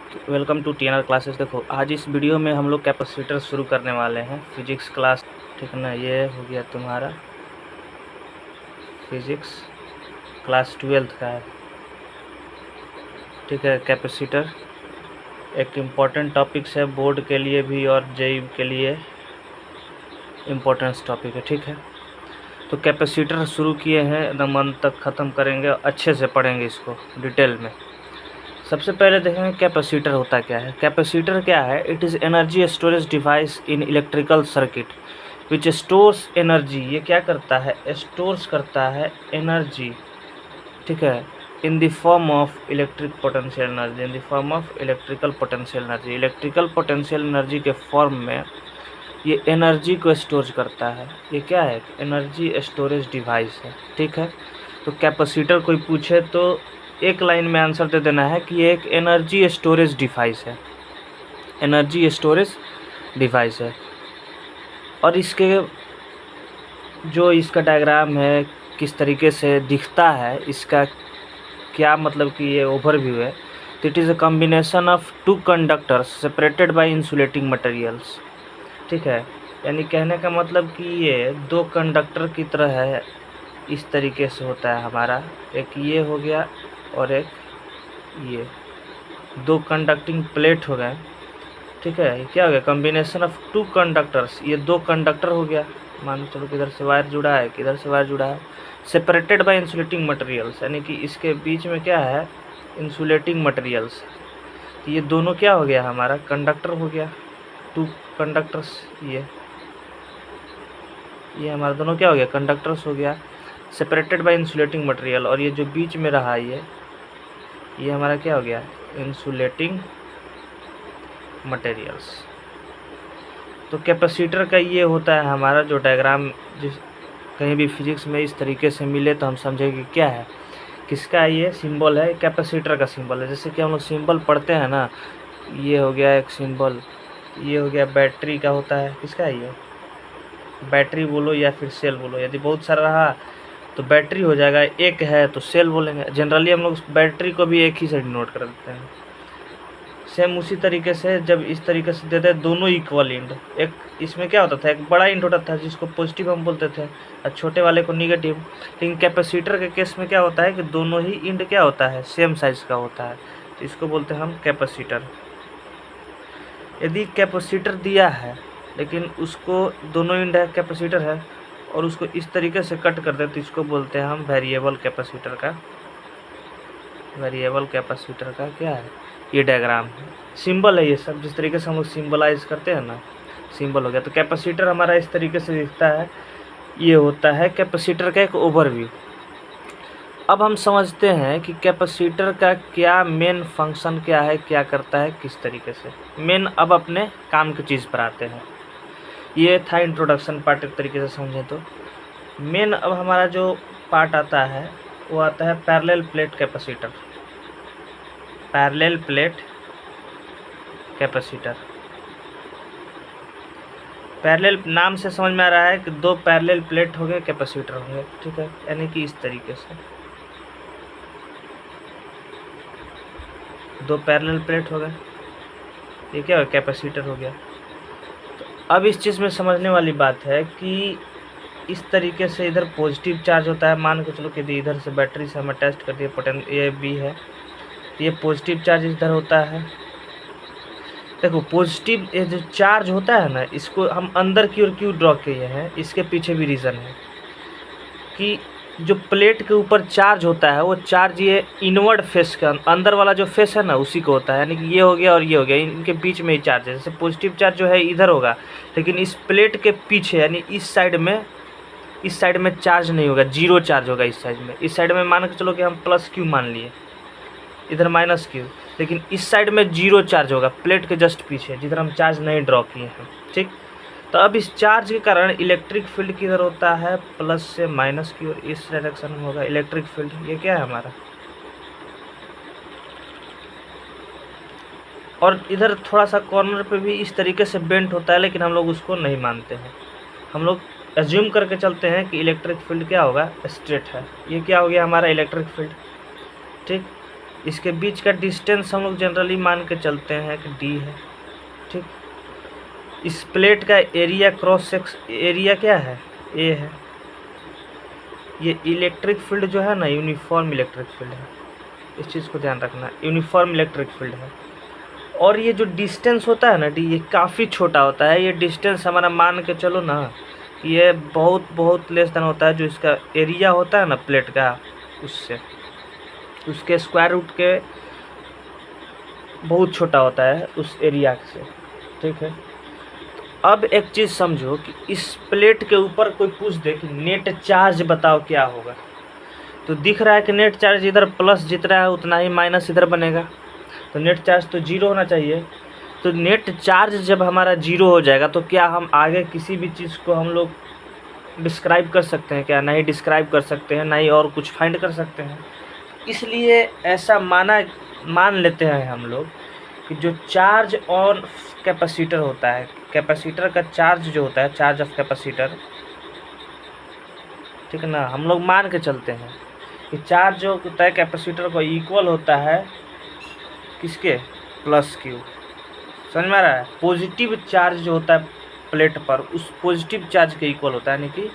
Welcome to TNR classes. देखो, आज इस वीडियो में हम लोग कैपेसिटर शुरू करने वाले हैं। फिजिक्स क्लास, ठीक है ना। ये हो गया तुम्हारा फिजिक्स क्लास 12th का है, ठीक है। कैपेसिटर एक इम्पॉर्टेंट टॉपिक्स है बोर्ड के लिए भी और जेईई के लिए इम्पोर्टेंस टॉपिक है, ठीक है। तो कैपेसिटर शुरू किए हैं, एकदम अंत तक ख़त्म करेंगे, अच्छे से पढ़ेंगे इसको डिटेल में। सबसे पहले देखेंगे कैपेसिटर होता क्या है। कैपेसिटर क्या है? It is energy storage device in electrical circuit which stores energy. ये क्या करता है? स्टोर्स करता है एनर्जी, ठीक है, in the form of electric potential energy. In the form of electrical potential energy, electrical potential energy के फॉर्म में ये एनर्जी को स्टोर करता है। ये क्या है? एनर्जी स्टोरेज डिवाइस है, ठीक है। तो कैपेसिटर कोई पूछे तो एक लाइन में आंसर दे देना है कि ये एक एनर्जी स्टोरेज डिवाइस है, एनर्जी स्टोरेज डिवाइस है। और इसके जो इसका डायग्राम है, किस तरीके से दिखता है, इसका क्या मतलब कि ये ओवरव्यू है। तो it is a combination of two conductors separated by insulating materials, ठीक है। यानी कहने का मतलब कि ये दो कंडक्टर की तरह है, इस तरीके से होता है हमारा। एक ये हो गया और एक ये, दो कंडक्टिंग प्लेट हो गए, ठीक है। ये क्या हो गया? Combination of two conductors. ये दो कंडक्टर हो गया, मान चलो किधर से वायर जुड़ा है, किधर से वायर जुड़ा है, सेपरेटेड बाय इंसुलेटिंग मटेरियल्स, यानी कि इसके बीच में क्या है? Insulating materials. तो ये दोनों क्या हो गया? हमारा कंडक्टर हो गया, टू कंडक्टर्स। ये हमारा दोनों क्या हो गया? कंडक्टर्स हो गया, सेपरेटेड बाय इंसुलेटिंग मटेरियल। और ये जो बीच में रहा ये हमारा क्या हो गया? Insulating materials. तो कैपेसिटर का ये होता है हमारा जो डायग्राम, जिस कहीं भी फिजिक्स में इस तरीके से मिले तो हम समझेंगे क्या है, किसका ये सिंबल है। कैपेसिटर का सिंबल है। जैसे कि हम लोग सिंबल पढ़ते हैं ना, ये हो गया एक सिंबल, ये हो गया बैटरी का होता है। किसका है ये? बैटरी बोलो या फिर सेल बोलो। यदि बहुत सारा रहा तो बैटरी हो जाएगा, एक है तो सेल बोलेंगे। जनरली हम लोग बैटरी को भी एक ही से डिनोट कर देते हैं। सेम उसी तरीके से जब इस तरीके से देते हैं दोनों इक्वल इंड, एक इसमें क्या होता था, एक बड़ा इंड होता था जिसको पॉजिटिव हम बोलते थे और छोटे वाले को निगेटिव। लेकिन कैपेसिटर के केस में क्या होता है कि दोनों ही इंड क्या होता है? सेम साइज का होता है, तो इसको बोलते हैं हम कैपेसिटर। यदि कैपेसिटर दिया है लेकिन उसको दोनों इंड है, कैपेसिटर है, और उसको इस तरीके से कट कर दे तो इसको बोलते हैं हम वेरिएबल कैपेसिटर का। वेरिएबल कैपेसिटर का क्या है? ये डायग्राम है, सिंबल है ये सब। जिस तरीके से हम लोग सिंबलाइज करते हैं ना, सिंबल हो गया। तो कैपेसिटर हमारा इस तरीके से दिखता है। ये होता है कैपेसिटर का एक ओवरव्यू। अब हम समझते हैं कि कैपेसिटर का क्या मेन फंक्शन क्या है, क्या करता है, किस तरीके से मेन। अब अपने काम की चीज़ पर आते हैं। ये था इंट्रोडक्शन पार्ट, एक तरीके से समझें तो। मेन अब हमारा जो पार्ट आता है वो आता है parallel plate capacitor. Parallel plate capacitor, parallel नाम से समझ में आ रहा है कि दो पैरेलल प्लेट होंगे, कैपेसिटर होंगे, ठीक है। यानी कि इस तरीके से दो पैरेलल प्लेट हो गए, ये क्या हो गया? कैपेसिटर हो गया। तो अब इस चीज़ में समझने वाली बात है कि इस तरीके से इधर पॉजिटिव चार्ज होता है। मान के चलो कि इधर से बैटरी से हमें टेस्ट कर दिया, ये बी है, तो ये पॉजिटिव चार्ज इधर होता है। देखो, पॉजिटिव ये जो चार्ज होता है ना, इसको हम अंदर की ओर क्यों ड्रॉ किए हैं, इसके पीछे भी रीज़न है कि जो प्लेट के ऊपर चार्ज होता है वो चार्ज ये इनवर्ड फेस का, अंदर वाला जो फेस है ना, उसी को होता है। यानी कि ये हो गया और ये हो गया, इनके बीच में ही चार्ज है। जैसे पॉजिटिव चार्ज जो है इधर होगा, लेकिन इस प्लेट के पीछे यानी इस साइड में चार्ज नहीं होगा, जीरो चार्ज होगा इस साइड में। इस साइड में मान के चलो कि हम प्लस क्यू मान लिए, इधर माइनस क्यू, लेकिन इस साइड में जीरो चार्ज होगा, प्लेट के जस्ट पीछे, जिधर हम चार्ज नहीं ड्रॉ किए हैं, ठीक। तो अब इस चार्ज के कारण इलेक्ट्रिक फील्ड किधर होता है? प्लस से माइनस की ओर, इस डायरेक्शन में होगा इलेक्ट्रिक फील्ड। ये क्या है हमारा? और इधर थोड़ा सा कॉर्नर पे भी इस तरीके से बेंट होता है, लेकिन हम लोग उसको नहीं मानते हैं। हम लोग एज्यूम करके चलते हैं कि इलेक्ट्रिक फील्ड क्या होगा? स्ट्रेट है। ये क्या हो गया हमारा? इलेक्ट्रिक फील्ड, ठीक। इसके बीच का डिस्टेंस हम लोग जनरली मान के चलते हैं कि डी है, ठीक। इस प्लेट का एरिया क्रॉस एरिया क्या है, ए है। ये इलेक्ट्रिक फील्ड जो है ना, यूनिफॉर्म इलेक्ट्रिक फील्ड है, इस चीज़ को ध्यान रखना, यूनिफॉर्म इलेक्ट्रिक फील्ड है। और ये जो डिस्टेंस होता है ना डी, ये काफ़ी छोटा होता है। ये डिस्टेंस हमारा मान के चलो ना कि ये बहुत बहुत लेस देन होता है जो इसका एरिया होता है ना प्लेट का, उससे, उसके स्क्वायर रूट के बहुत छोटा होता है उस एरिया से, ठीक है। अब एक चीज़ समझो कि इस प्लेट के ऊपर कोई पूछ दे कि नेट चार्ज बताओ क्या होगा, तो दिख रहा है कि नेट चार्ज इधर प्लस जितना है उतना ही माइनस इधर बनेगा, तो नेट चार्ज तो जीरो होना चाहिए। तो नेट चार्ज जब हमारा जीरो हो जाएगा तो क्या हम आगे किसी भी चीज़ को हम लोग डिस्क्राइब कर सकते हैं क्या? नहीं डिस्क्राइब कर सकते हैं, नहीं और कुछ फाइंड कर सकते हैं। इसलिए ऐसा मान लेते हैं हम लोग कि जो चार्ज ऑन कैपेसिटर होता है, कैपेसिटर का चार्ज जो होता है, चार्ज ऑफ कैपेसिटर, ठीक है ना, हम लोग मान के चलते हैं कि चार्ज जो होता है कैपेसिटर को इक्वल होता है किसके, प्लस क्यू। समझ में आ रहा है? पॉजिटिव चार्ज जो होता है प्लेट पर उस पॉजिटिव चार्ज के इक्वल होता है, यानी कि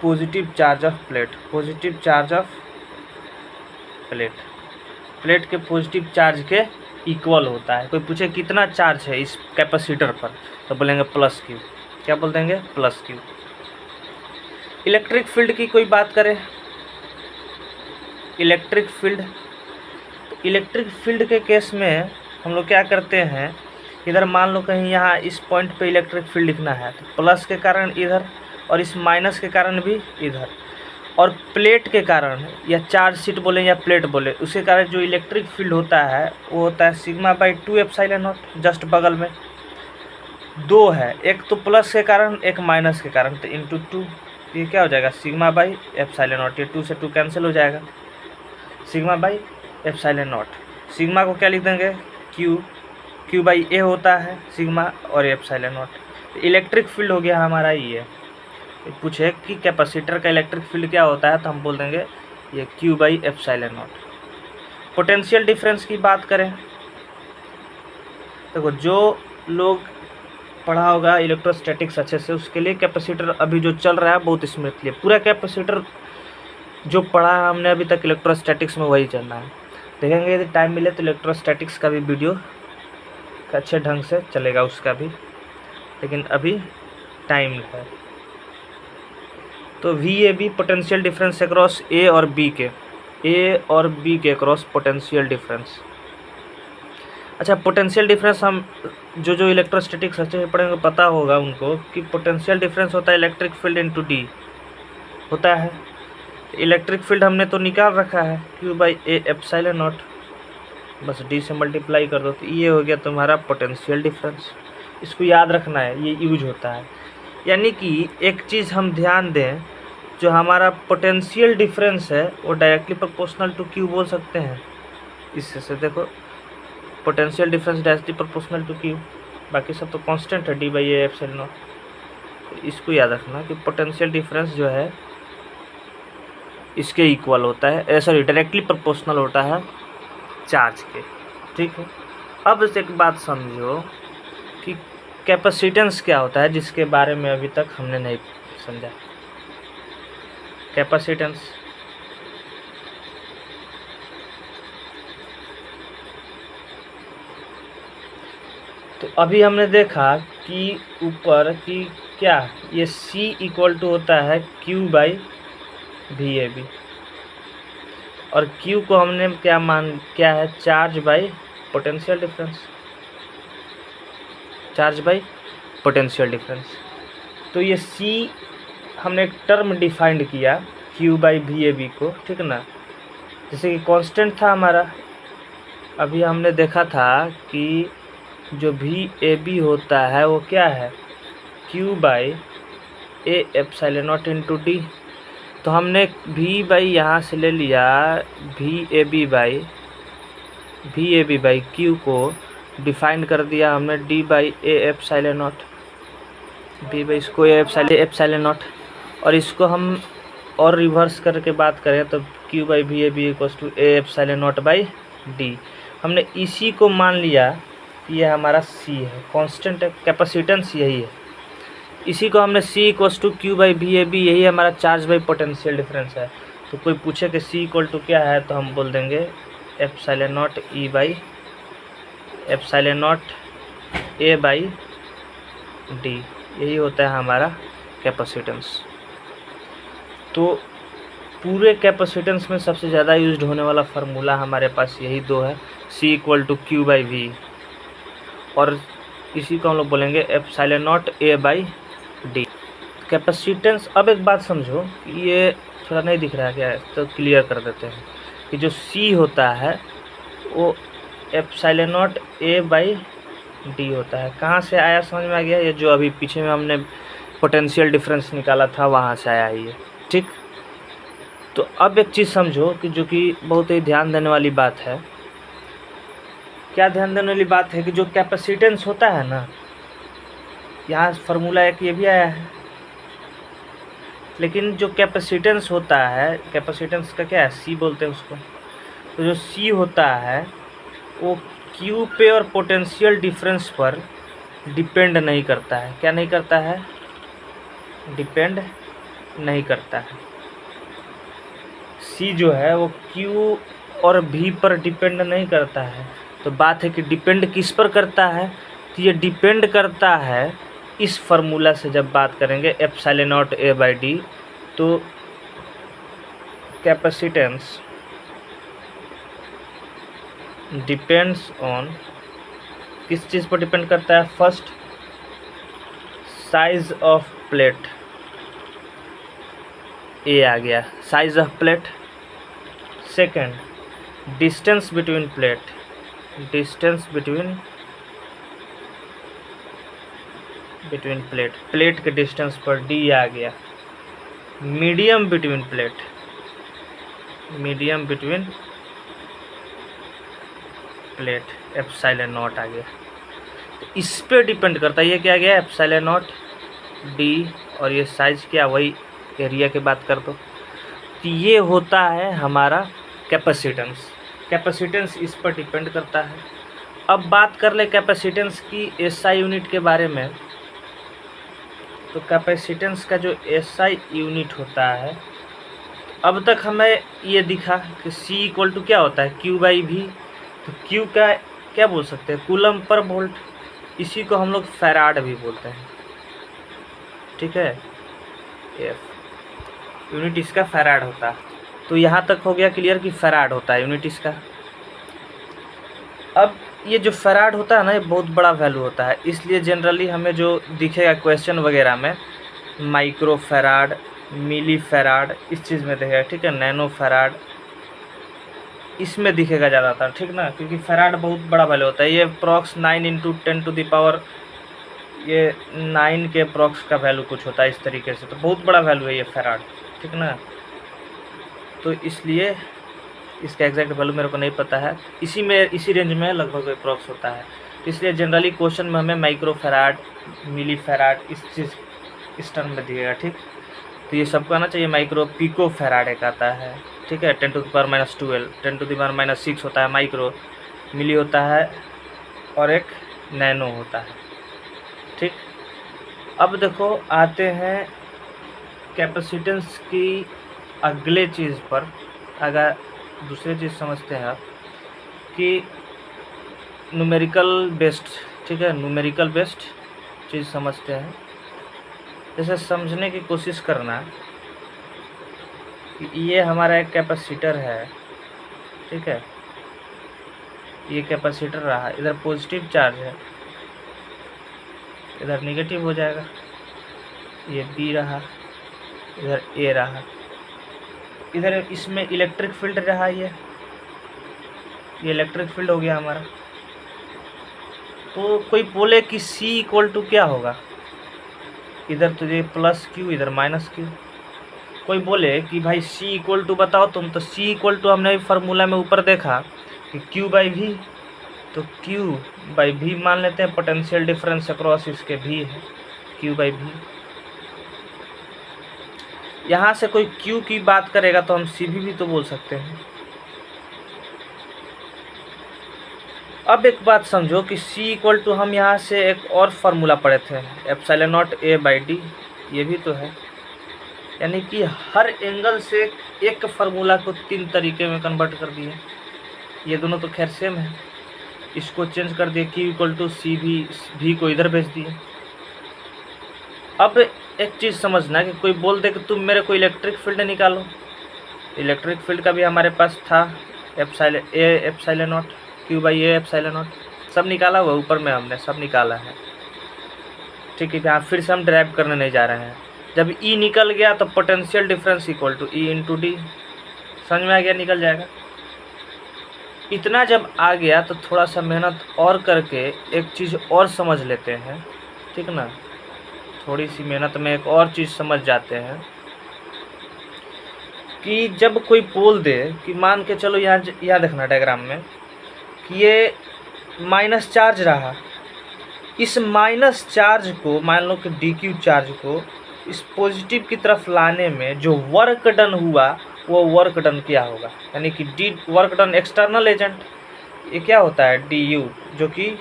positive charge of plate, positive charge of plate, plate के पॉजिटिव चार्ज के इक्वल होता है। कोई पूछे कितना चार्ज है इस कैपेसिटर पर, तो बोलेंगे प्लस क्यू। क्या बोल देंगे? Plus Q. इलेक्ट्रिक फील्ड की कोई बात करें, इलेक्ट्रिक फील्ड, तो इलेक्ट्रिक फील्ड के केस में हम लोग क्या करते हैं, इधर मान लो कहीं यहाँ इस पॉइंट पे इलेक्ट्रिक फील्ड लिखना है, तो प्लस के कारण इधर और इस माइनस के कारण भी इधर, और प्लेट के कारण या चार्ज शीट बोले या प्लेट बोले, उसके कारण जो इलेक्ट्रिक फील्ड होता है वो होता है sigma by 2 epsilon not. Just बगल में दो है, एक तो प्लस के कारण एक माइनस के कारण, तो इंटू 2, ये क्या हो जाएगा सिग्मा बाई एप्सिलॉन नॉट। ये 2 से 2 कैंसिल हो जाएगा, sigma by epsilon not. Sigma को क्या लिख देंगे, क्यू, क्यू बाई ए होता है सिग्मा और एप्सिलॉन नॉट। इलेक्ट्रिक फील्ड हो गया हमारा ये। पूछे कि कैपेसिटर का इलेक्ट्रिक फील्ड क्या होता है, तो हम बोल देंगे ये Q by epsilon not. Potential difference की बात करें, देखो जो लोग पढ़ा होगा इलेक्ट्रोस्टैटिक्स अच्छे से, उसके लिए कैपेसिटर अभी जो चल रहा है बहुत स्मूथली है। पूरा कैपेसिटर जो पढ़ा है हमने अभी तक इलेक्ट्रोस्टैटिक्स में वही चलना है। देखेंगे यदि टाइम मिले तो इलेक्ट्रोस्टैटिक्स का भी वीडियो अच्छे ढंग से चलेगा उसका भी, लेकिन अभी टाइम है। तो VAB potential difference across A और B के अक्रॉस पोटेंशियल डिफरेंस। अच्छा, पोटेंशियल डिफरेंस हम जो इलेक्ट्रोस्टैटिक्स अच्छे से पढ़ेंगे पता होगा उनको कि पोटेंशियल डिफरेंस होता है इलेक्ट्रिक फील्ड इंटू D होता है। इलेक्ट्रिक फील्ड हमने तो निकाल रखा है Q by A epsilon not, बस D से मल्टीप्लाई कर दो, तो ये हो गया तुम्हारा पोटेंशियल डिफरेंस। इसको याद रखना है, ये यूज होता है। यानी कि एक चीज़ हम ध्यान दें, जो हमारा पोटेंशियल डिफरेंस है वो डायरेक्टली प्रोपोर्शनल टू क्यू बोल सकते हैं। इससे से देखो potential difference directly proportional to Q, बाकी सब तो कांस्टेंट है D by A epsilon not. इसको याद रखना कि पोटेंशियल डिफरेंस जो है इसके इक्वल होता है, सॉरी डायरेक्टली प्रोपोर्शनल होता है चार्ज के, ठीक है। अब एक बात समझो कि कैपेसिटेंस क्या होता है, जिसके बारे में अभी तक हमने नहीं समझा। कैपेसिटेंस तो अभी हमने देखा कि ऊपर कि क्या ये C इक्वल टू होता है Q बाई VAB, और Q को हमने क्या है charge by potential difference, charge by potential difference. तो ये C हमने एक टर्म डिफाइंड किया Q बाई VAB को, ठीक है ना, जैसे कि कांस्टेंट था हमारा। अभी हमने देखा था कि जो VAB होता है वो क्या है Q by A epsilon not into D। तो हमने V बाई यहाँ से ले लिया VAB बाई Q को डिफाइन कर दिया हमने D by A epsilon not, B by इसको ए एप्सिलॉन नॉट, और इसको हम और रिवर्स करके बात करें तो Q by V A B equals to A epsilon not by D. हमने इसी को मान लिया कि ये हमारा C है, कांस्टेंट है, कैपेसिटेंस यही है। इसी को हमने C equals to Q by V A B, यही हमारा चार्ज बाई पोटेंशियल डिफरेंस है। तो कोई पूछे कि C इक्वल टू क्या है तो हम बोल देंगे epsilon not E by epsilon not A by D, यही होता है हमारा कैपेसिटेंस। तो पूरे कैपेसिटेंस में सबसे ज़्यादा यूज्ड होने वाला फार्मूला हमारे पास यही दो है, C equal to Q by V, और इसी को हम लोग बोलेंगे epsilon not A by D capacitance. अब एक बात समझो, ये थोड़ा नहीं दिख रहा है क्या है तो क्लियर कर देते हैं कि जो C होता है वो epsilon not A by D होता है। कहाँ से आया समझ में आ गया? ये जो अभी पीछे में हमने पोटेंशियल डिफरेंस निकाला था वहाँ से आया ये, ठीक। तो अब एक चीज़ समझो कि जो कि बहुत ही ध्यान देने वाली बात है। क्या ध्यान देने वाली बात है कि जो कैपेसिटेंस होता है ना, यहाँ फार्मूला एक ये भी आया है, लेकिन जो कैपेसिटेंस होता है, कैपेसिटेंस का क्या है, C बोलते हैं उसको। तो जो C होता है वो Q पे और पोटेंशियल डिफरेंस पर डिपेंड नहीं करता है। क्या नहीं करता है? डिपेंड नहीं करता है। C जो है वो Q और V पर डिपेंड नहीं करता है। तो बात है कि डिपेंड किस पर करता है, तो ये डिपेंड करता है इस फार्मूला से जब बात करेंगे epsilon not A by D. तो कैपेसिटेंस डिपेंड्स ऑन, किस चीज़ पर डिपेंड करता है? First, size of plate, A आ गया size of plate. Second, distance between plate, distance between plate, plate के डिस्टेंस पर डी आ गया। Medium between plate, medium between plate epsilon naught आ गया। तो इस पे डिपेंड करता है, ये क्या गया एप्सिलॉन नॉट डी, और ये साइज क्या, वही एरिया की बात कर दो। तो ये होता है हमारा कैपेसिटेंस। कैपेसिटेंस इस पर डिपेंड करता है। अब बात कर ले कैपेसिटेंस की SI यूनिट के बारे में। तो कैपेसिटेंस का जो SI यूनिट होता है, अब तक हमें ये दिखा कि C इक्वल टू क्या होता है, Q बाई वी। तो Q का क्या बोल सकते हैं, कूलम पर वोल्ट। इसी को हम लोग फैराड भी बोलते हैं, ठीक है। F यूनिट इसका फैराड होता है। तो यहाँ तक हो गया क्लियर कि फैराड होता है यूनिट इसका। अब ये जो फैराड होता है ना, ये बहुत बड़ा वैल्यू होता है, इसलिए जनरली हमें जो दिखेगा क्वेश्चन वगैरह में माइक्रो फैराड, मिली फैराड, इस चीज़ में दिखेगा, ठीक है। नैनो फैराड इसमें दिखेगा ज़्यादातर, ठीक ना, क्योंकि फैराड बहुत बड़ा वैल्यू होता है। ये अप्रॉक्स 9 × 10⁻, ये 9 के अप्रॉक्स का वैल्यू कुछ होता है इस तरीके से। तो बहुत बड़ा वैल्यू है ये फैराड, ठीक ना। तो इसलिए इसका एग्जैक्ट वैल्यू मेरे को नहीं पता है, इसी रेंज में लगभग अप्रॉक्स होता है। इसलिए जनरली क्वेश्चन में हमें माइक्रो फैराड, मिली फैराड इस टर्म में दिखेगा, ठीक। तो ये सबको आना चाहिए। माइक्रो पिको फैराड एक आता है, ठीक है, 10⁻12, 10⁻6 होता है माइक्रो, मिली होता है, और एक नैनो होता है, ठीक। अब देखो आते हैं कैपेसिटेंस की अगले चीज़ पर। अगर दूसरी चीज़ समझते हैं आप कि न्यूमेरिकल बेस्ड, ठीक है, न्यूमेरिकल बेस्ड चीज़ समझते हैं। जैसे समझने की कोशिश करना कि ये हमारा एक कैपेसिटर है, ठीक है, ये कैपेसिटर रहा, इधर पॉजिटिव चार्ज है, इधर नेगेटिव हो जाएगा। ये B रहा, इधर A रहा, इधर इसमें इलेक्ट्रिक फील्ड रहा, ये इलेक्ट्रिक फील्ड हो गया हमारा। तो कोई बोले कि C इक्वल टू क्या होगा, इधर तो ये +Q, इधर -Q। कोई बोले कि भाई C इक्वल टू बताओ तुम, तो C इक्वल टू हमने फार्मूला में ऊपर देखा कि Q बाई V, तो Q बाई V मान लेते हैं, पोटेंशियल डिफरेंस अक्रॉस इसके V है, Q बाई V। यहाँ से कोई क्यू की बात करेगा तो हम सी भी तो बोल सकते हैं। अब एक बात समझो कि C इक्वल टू हम यहाँ से एक और फार्मूला पढ़े थे, epsilon not A by D, ये भी तो है। यानी कि हर एंगल से एक फार्मूला को 3 तरीके में कन्वर्ट कर दिए। ये दोनों तो खैर सेम है, इसको चेंज कर दिए, Q इक्वल टू सी भी को इधर भेज दिए। अब एक चीज़ समझना कि कोई बोल दे कि तुम मेरे को इलेक्ट्रिक फील्ड निकालो, इलेक्ट्रिक फील्ड का भी हमारे पास था epsilon not Q by A epsilon not, सब निकाला हुआ ऊपर में, हमने सब निकाला है। ठीक है, यहाँ फिर से हम ड्राइव करने नहीं जा रहे हैं। जब E निकल गया तो potential difference equal to E into D, समझ में आ गया, निकल जाएगा। इतना जब आ गया तो थोड़ा सा मेहनत और करके एक चीज़ और समझ लेते हैं, ठीक ना। थोड़ी सी मेहनत में एक और चीज़ समझ जाते हैं कि जब कोई बोल दे कि मान के चलो यहाँ देखना डायग्राम में कि ये माइनस चार्ज रहा, इस माइनस चार्ज को मान लो कि DQ चार्ज को इस पॉजिटिव की तरफ लाने में जो वर्क डन हुआ वो वर्क डन क्या होगा, यानी कि D work done external agent, ये क्या होता है DU, जो कि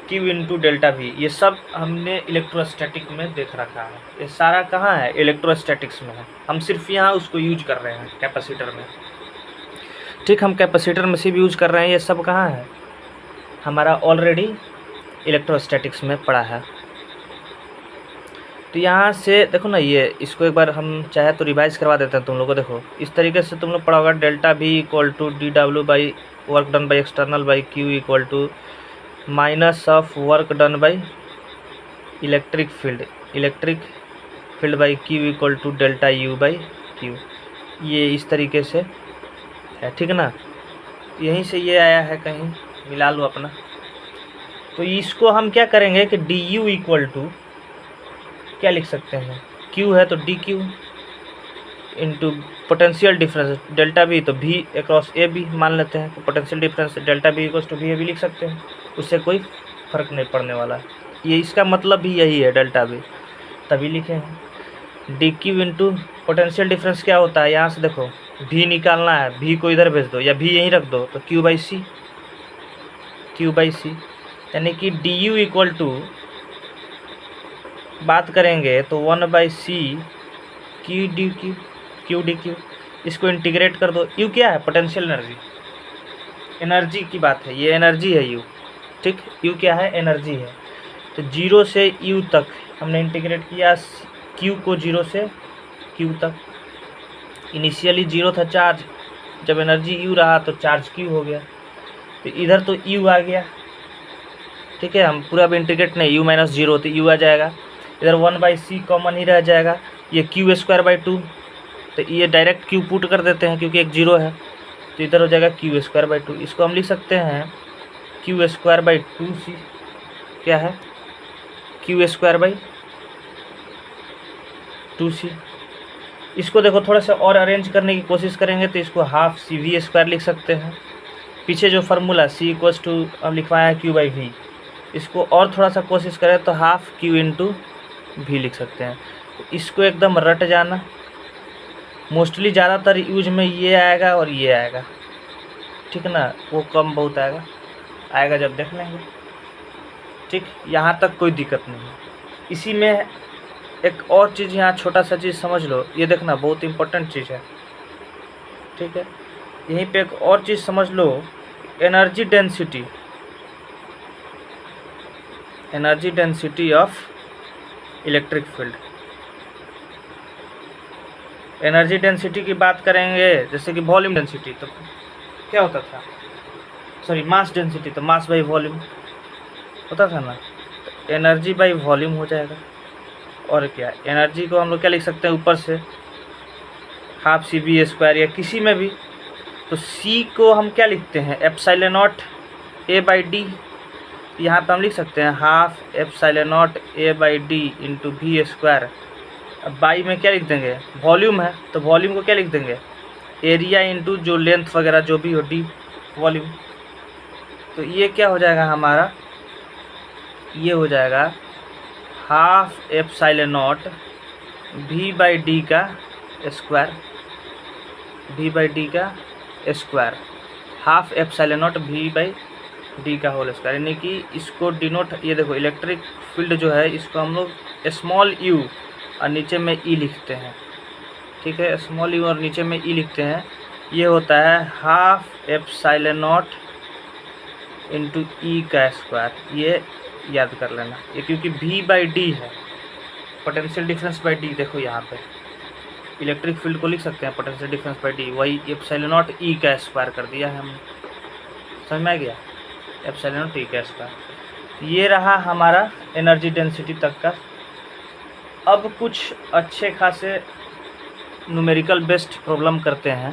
Q इंटू डेल्टा V। ये सब हमने इलेक्ट्रोस्टैटिक में देख रखा है, ये सारा कहाँ है, इलेक्ट्रोस्टैटिक्स में है। हम सिर्फ यहाँ उसको यूज कर रहे हैं कैपेसिटर में। ठीक, हम कैपेसिटर में सिर्फ यूज कर रहे हैं, ये सब कहाँ है, हमारा ऑलरेडी इलेक्ट्रोस्टैटिक्स में पड़ा है। तो यहाँ से देखो ना, ये इसको एक बार हम चाहे तो रिवाइज करवा देते हैं तुम लोगों को। देखो इस तरीके से तुम लोग पढ़ा होगा, delta V equal to DW by work done by external by Q equal to minus of work done by electric field by Q equal to delta U by Q। ये इस तरीके से है, ठीक ना। यहीं से ये आया है, कहीं मिला लो अपना। तो इसको हम क्या करेंगे कि DU इक्वल टू क्या लिख सकते हैं, Q है तो DQ into potential difference delta V, तो V अक्रॉस A भी मान लेते हैं कि potential difference delta V equal to V भी लिख सकते हैं, उससे कोई फ़र्क नहीं पड़ने वाला है। ये इसका मतलब भी यही है, डेल्टा V तभी लिखे हैं। DQ इंटू पोटेंशियल डिफरेंस क्या होता है, यहाँ से देखो V निकालना है, V को इधर भेज दो या V यहीं रख दो, तो Q बाई C, यानी कि DU इक्वल टू बात करेंगे तो 1/C Q dQ, इसको इंटीग्रेट कर दो। U क्या है, पोटेंशियल एनर्जी की बात है, ये एनर्जी है U। ठीक, U क्या है, एनर्जी है। तो 0 से U तक हमने इंटीग्रेट किया, Q को 0 से Q तक। इनिशियली 0 था चार्ज, जब एनर्जी U रहा तो चार्ज Q हो गया, तो इधर तो U आ गया। ठीक है, हम पूरा भी इंटीग्रेट नहीं, U माइनस 0 तो U आ जाएगा, इधर 1/C कॉमन ही रह जाएगा, ये Q स्क्वायर बाई 2, तो ये डायरेक्ट Q पुट कर देते हैं क्योंकि एक 0 है, तो इधर हो जाएगा Q स्क्वायर बाई 2। इसको हम लिख सकते हैं Q स्क्वायर बाई 2C, क्या है, Q स्क्वायर बाई 2C। इसको देखो थोड़ा सा और अरेंज करने की कोशिश करेंगे तो इसको हाफ CV स्क्वायर लिख सकते हैं। पीछे जो फार्मूला C इक्वल्स टू अब लिखवाया है Q बाई V, इसको और थोड़ा सा कोशिश करें तो हाफ Q इंटू V लिख सकते हैं। इसको एकदम रट जाना, मोस्टली ज़्यादातर यूज में ये आएगा और ये आएगा, ठीक ना, वो कम बहुत आएगा जब देख लेंगे। ठीक, यहाँ तक कोई दिक्कत नहीं है। इसी में एक और चीज़, यहाँ छोटा सा चीज़ समझ लो, ये देखना बहुत इम्पोर्टेंट चीज़ है। ठीक है, यहीं पे एक और चीज़ समझ लो, energy density of electric field. Energy density की बात करेंगे जैसे कि वॉल्यूम डेंसिटी, तो क्या होता था, सॉरी मास डेंसिटी, तो मास बाई वॉल्यूम होता था ना, तो एनर्जी बाई वॉल्यूम हो जाएगा। और क्या, एनर्जी को हम लोग क्या लिख सकते हैं, ऊपर से हाफ CV स्क्वायर या किसी में भी, तो C को हम क्या लिखते हैं, epsilon not A by D, यहाँ पर हम लिख सकते हैं half epsilon not A by D into V square. अब बाई में क्या लिख देंगे, वॉल्यूम है तो वॉल्यूम को क्या लिख देंगे, एरिया इंटू जो लेंथ वगैरह जो भी हो डी वॉल्यूम। तो ये क्या हो जाएगा हमारा, ये हो जाएगा half epsilon not V by D का स्क्वायर V/d का square, half epsilon not V/d का होल स्क्वायर, यानी कि इसको डिनोट, ये देखो इलेक्ट्रिक फील्ड जो है इसको हम लोग स्मॉल u और नीचे में E लिखते हैं, ठीक है, स्मॉल u और नीचे में E लिखते हैं। ये होता है half epsilon not into E का स्क्वायर, ये याद कर लेना, ये क्योंकि V/d है, पोटेंशियल डिफरेंस बाई d, देखो यहाँ पे इलेक्ट्रिक फील्ड को लिख सकते हैं पोटेंशियल डिफरेंस बाई d, वही एप्सिलॉन नॉट E का स्क्वायर कर दिया है हमने, समझ में आ गया, एप्सिलॉन नॉट E का स्क्वायर। ये रहा हमारा एनर्जी डेंसिटी तक का। अब कुछ अच्छे खासे न्यूमेरिकल बेस्ड प्रॉब्लम करते हैं।